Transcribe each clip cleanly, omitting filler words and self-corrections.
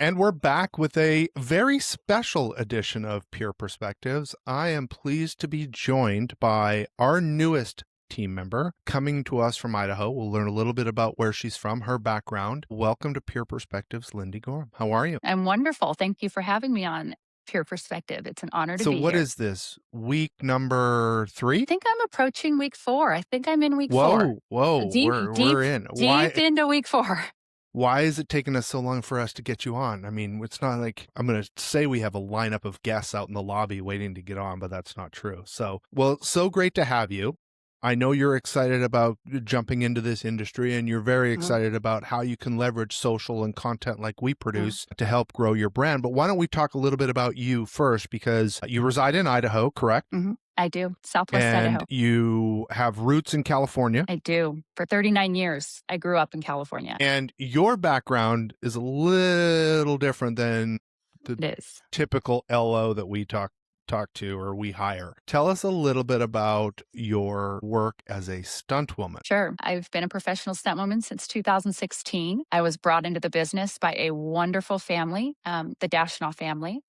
And we're back with a very special edition of Peer Perspectives. I am pleased to be joined by our newest team member coming to us from Idaho. We'll learn a little bit about where she's from, her background. Welcome to Peer Perspectives, Lindy Gorham. How are you? I'm wonderful. Thank you for having me on Pure Perspective. It's an honor to So be what here. is this? Week number I 3? think I'm approaching week 4. I think I'm in week 4. Whoa, Deep, we're deep, in. deep into week 4. Why is it taking us so long for us to get you on? I mean, it's not like I'm going to say we have a lineup of guests out in the lobby waiting to get on, but that's not true. So, well, so great to have you. I know you're excited about jumping into this industry, and you're very Mhm, excited about how you can leverage social and content like we mhm, produce to help grow your brand. But why don't we talk a little bit about you first? Because you reside in Idaho, correct? mhm. I do. Southwest And Idaho. you have roots in California. I do. For 39 years, I grew up in California. And your background is a little different than the It is. typical LO that we talk to or we hire. Tell us a little bit about your work as a stunt woman. Sure. I've been a professional stunt woman since 2016. I was brought into the business by a wonderful family, the Dashnaw family.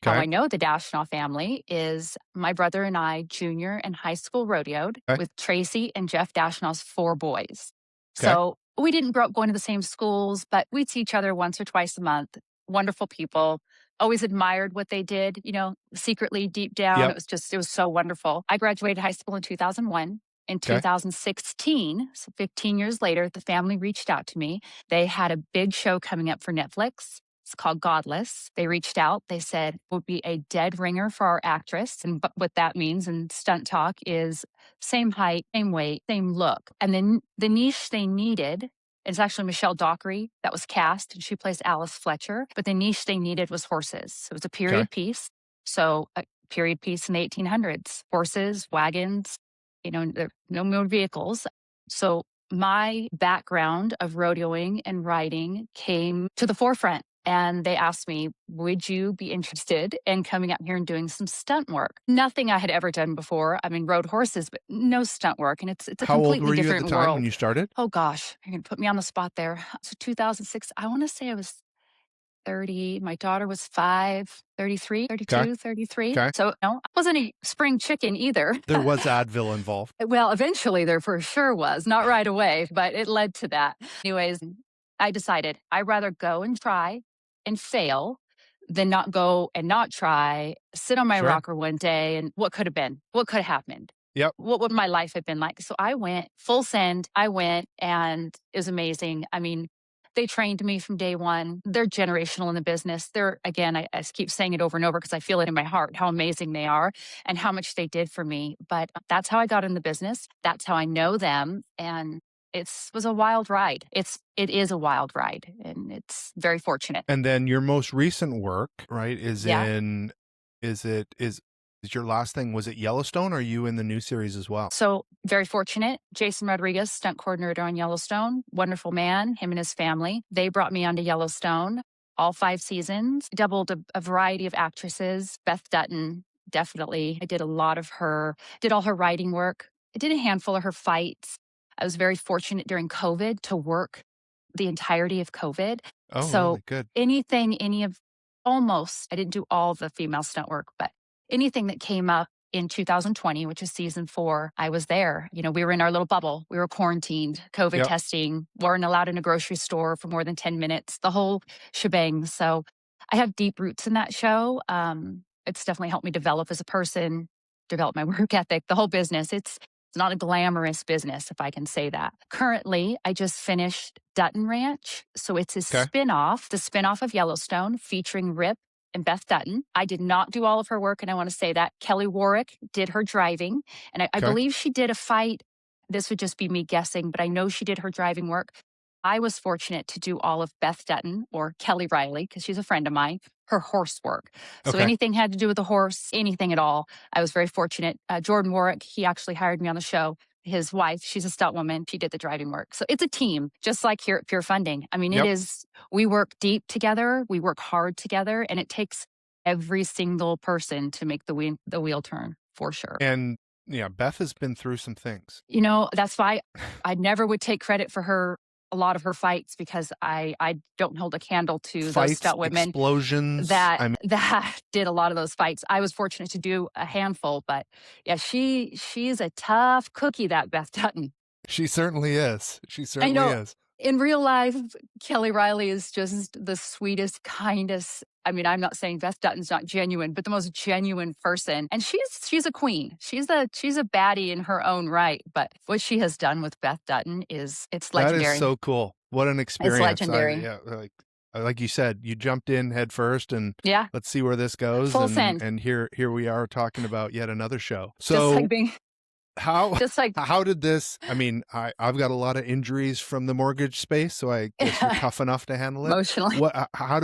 How Okay. I know the Dashnaw family is my brother and I, junior and high school rodeoed Okay. with Tracy and Jeff Dashnaw's 4 boys. Okay. So we didn't grow up going to the same schools, but we'd see each other once or twice a month. Wonderful people. Always admired what they did, secretly deep down. Yep. It was so wonderful. I graduated high school in 2001. In Okay. 2016, so 15 years later, the family reached out to me. They had a big show coming up for Netflix. It's called Godless. They reached out. They said, would be a dead ringer for our actress. And what that means in stunt talk is same height, same weight, same look. And then the niche they needed, it's actually Michelle Dockery that was cast, and she plays Alice Fletcher. But the niche they needed was horses. So it was a Okay. period piece. So a period piece in the 1800s, horses, wagons, there are no motor vehicles. So my background of rodeoing and riding came to the forefront. And they asked me, would you be interested in coming out here and doing some stunt work? Nothing I had ever done before. I mean, rode horses, but no stunt work. And it's a How old completely were you at the different time when world. you started? Oh gosh, you're going to put me on the spot there. So 2006, I want to say I was 30. My daughter was 5, 33, Okay. 32, 33. Okay. So no, I wasn't a spring chicken either. There was Advil involved. Well, eventually there for sure was, not right away, but it led to that. Anyways, I decided I'd rather go and try and fail than not go and not try, sit on my Sure. rocker one day and what could have been, what could have happened. Yep. What would my life have been like? So I went full send. I went and it was amazing. I mean, they trained me from day one. They're generational in the business. Again, I keep saying it over and over because I feel it in my heart, how amazing they are and how much they did for me. But that's how I got in the business. That's how I know them. And it was a wild ride. It is a wild ride, and it's very fortunate. And then your most recent work, right, Yeah. is your last thing, was it Yellowstone, or are you in the new series as well? So very fortunate. Jason Rodriguez, stunt coordinator on Yellowstone, wonderful man, him and his family. They brought me onto Yellowstone, all 5 seasons, doubled a variety of actresses. Beth Dutton, definitely. I did a lot of did all her writing work. I did a handful of her fights. I was very fortunate during COVID to work the entirety of COVID. Oh, So really? Good. I didn't do all the female stunt work, but anything that came up in 2020, which is season 4, I was there. We were in our little bubble. We were quarantined, COVID Yep. testing, weren't allowed in a grocery store for more than 10 minutes, the whole shebang. So I have deep roots in that show. It's definitely helped me develop as a person, develop my work ethic, the whole business. It's not a glamorous business, if I can say that. Currently, I just finished Dutton Ranch. So it's a Okay. spinoff, the spinoff of Yellowstone, featuring Rip and Beth Dutton. I did not do all of her work, and I want to say that. Kelly Warwick did her driving, and I Okay. believe she did a fight. This would just be me guessing, but I know she did her driving work. I was fortunate to do all of Beth Dutton, or Kelly Riley, because she's a friend of mine, her horse work. So Okay. anything had to do with the horse, anything at all. I was very fortunate. Jordan Warwick, he actually hired me on the show. His wife, she's a stunt woman. She did the driving work. So it's a team, just like here at Pure Funding. I mean, Yep. we work deep together, we work hard together, and it takes every single person to make the wheel turn, for sure. And yeah, Beth has been through some things. That's why I never would take credit for her a lot of her fights because I don't hold a candle to those Fights, stunt women explosions. that I mean, that did a lot of those fights. I was fortunate to do a handful, but yeah, she's a tough cookie, that Beth Dutton. she certainly is. She I certainly know is. in real life, Kelly Riley is just the sweetest, kindest. I mean, I'm not saying Beth Dutton's not genuine, but the most genuine person. And she's a queen. She's a baddie in her own right. But what she has done with Beth Dutton is it's That is legendary. so cool. What an It's experience. legendary. Yeah, like you said, you jumped in head first and Yeah, let's see where this goes. full send. And here we are talking about yet another show. Just like So being, how just like how did this, I mean, I've got a lot of injuries from the mortgage space, so I guess you're tough enough to handle it. emotionally. How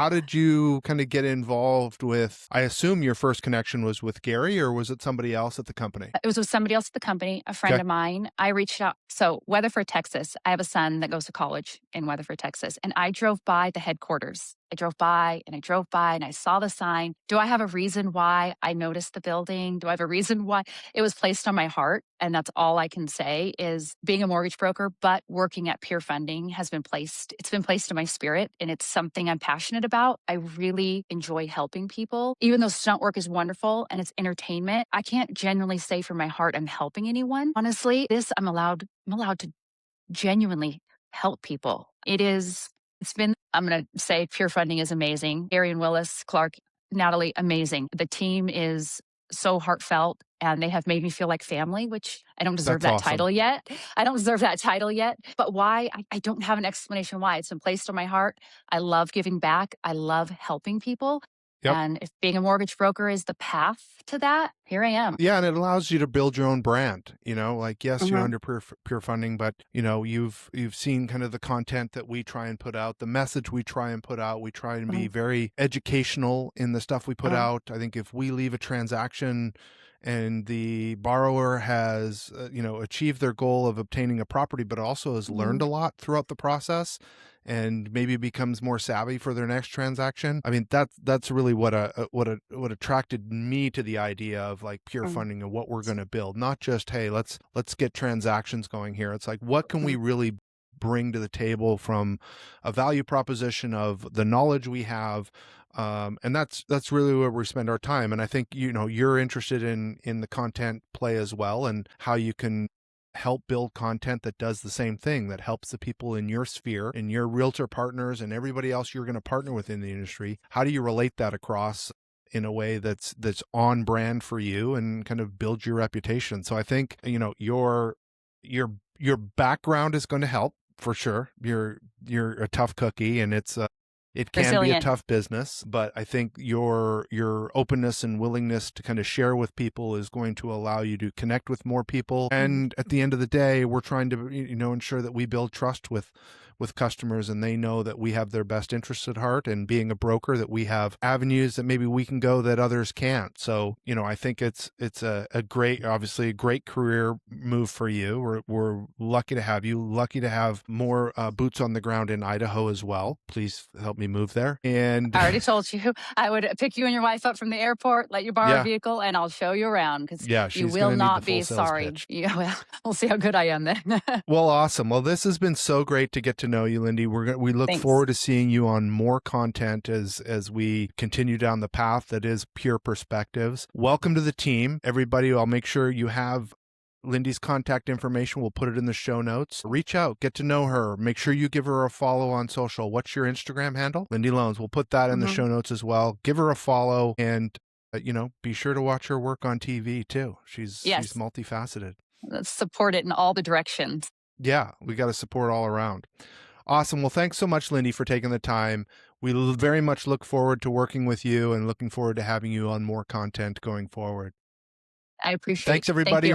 did you kind of get involved with, I assume your first connection was with Gary, or was it somebody else at the company? It was with somebody else at the company, a friend Okay. of mine. I reached out. So, Weatherford, Texas. I have a son that goes to college in Weatherford, Texas. And I drove by the headquarters. I drove by and I drove by and I saw the sign. Do I have a reason why I noticed the building? Do I have a reason why it was placed on my heart? And that's all I can say is being a mortgage broker, but working at Peer Funding it's been placed in my spirit and it's something I'm passionate about. I really enjoy helping people. Even though stunt work is wonderful and it's entertainment, I can't genuinely say from my heart I'm helping anyone. Honestly, I'm allowed to genuinely help people. I'm going to say Pure Funding is amazing. Gary and Willis, Clark, Natalie, amazing. The team is so heartfelt and they have made me feel like family, which I don't deserve That's that awesome. title yet. I don't deserve that title yet. But why? I don't have an explanation why. It's been placed on my heart. I love giving back. I love helping people. Yep. And if being a mortgage broker is the path to that, here I am. Yeah, and it allows you to build your own brand. Like, yes, you're Mhm. under Pure Funding, but you've seen kind of the content that we try and put out, the message we try and put out. We try and be Mhm. very educational in the stuff we put Mhm. out. I think if we leave a transaction and the borrower has achieved their goal of obtaining a property, but also has learned a Mhm. lot throughout the process and maybe becomes more savvy for their next transaction. I mean, that's really what attracted me to the idea of like Pure Mhm. Funding and what we're going to build. Not just, hey, let's get transactions going here. It's like, what can we Mhm. really bring to the table from a value proposition of the knowledge we have, and that's really where we spend our time. And I think you're interested in the content play as well, and how you can help build content that does the same thing, that helps the people in your sphere and your realtor partners and everybody else you're going to partner with in the industry. How do you relate that across in a way that's on brand for you and kind of build your reputation? So I think your background is going to help for sure. You're a tough cookie, and it can be a Resilient. tough business, but I think your openness and willingness to kind of share with people is going to allow you to connect with more people. Mhm. And at the end of the day, we're trying to ensure that we build trust with customers, and they know that we have their best interests at heart, and being a broker, that we have avenues that maybe we can go that others can't. So I think it's a great, obviously a great career move for you. We're lucky to have you, lucky to have more boots on the ground in Idaho as well. Please help me move there. And I already told you I would pick you and your wife up from the airport, let you borrow a yeah, vehicle, and I'll show you around because yeah, you she's will going to need the not full be sales sorry. pitch. Yeah, well, we'll see how good I am then. Well, awesome. Well, this has been so great to get to know you, Lindy. We look Thanks. forward to seeing you on more content as we continue down the path that is Pure Perspectives. Welcome to the team, everybody. I'll make sure you have Lindy's contact information. We'll put it in the show notes. Reach out, get to know her. Make sure you give her a follow on social. What's your Instagram handle? Lindy Loans. We'll put that in the Mhm. show notes as well. Give her a follow, and be sure to watch her work on TV too. She's Yes, multifaceted. let's support it in all the directions. Yeah, we got to support all around. Awesome. Well, thanks so much, Lindy, for taking the time. We very much look forward to working with you and looking forward to having you on more content going forward. I appreciate. Thanks, Thank everybody. you.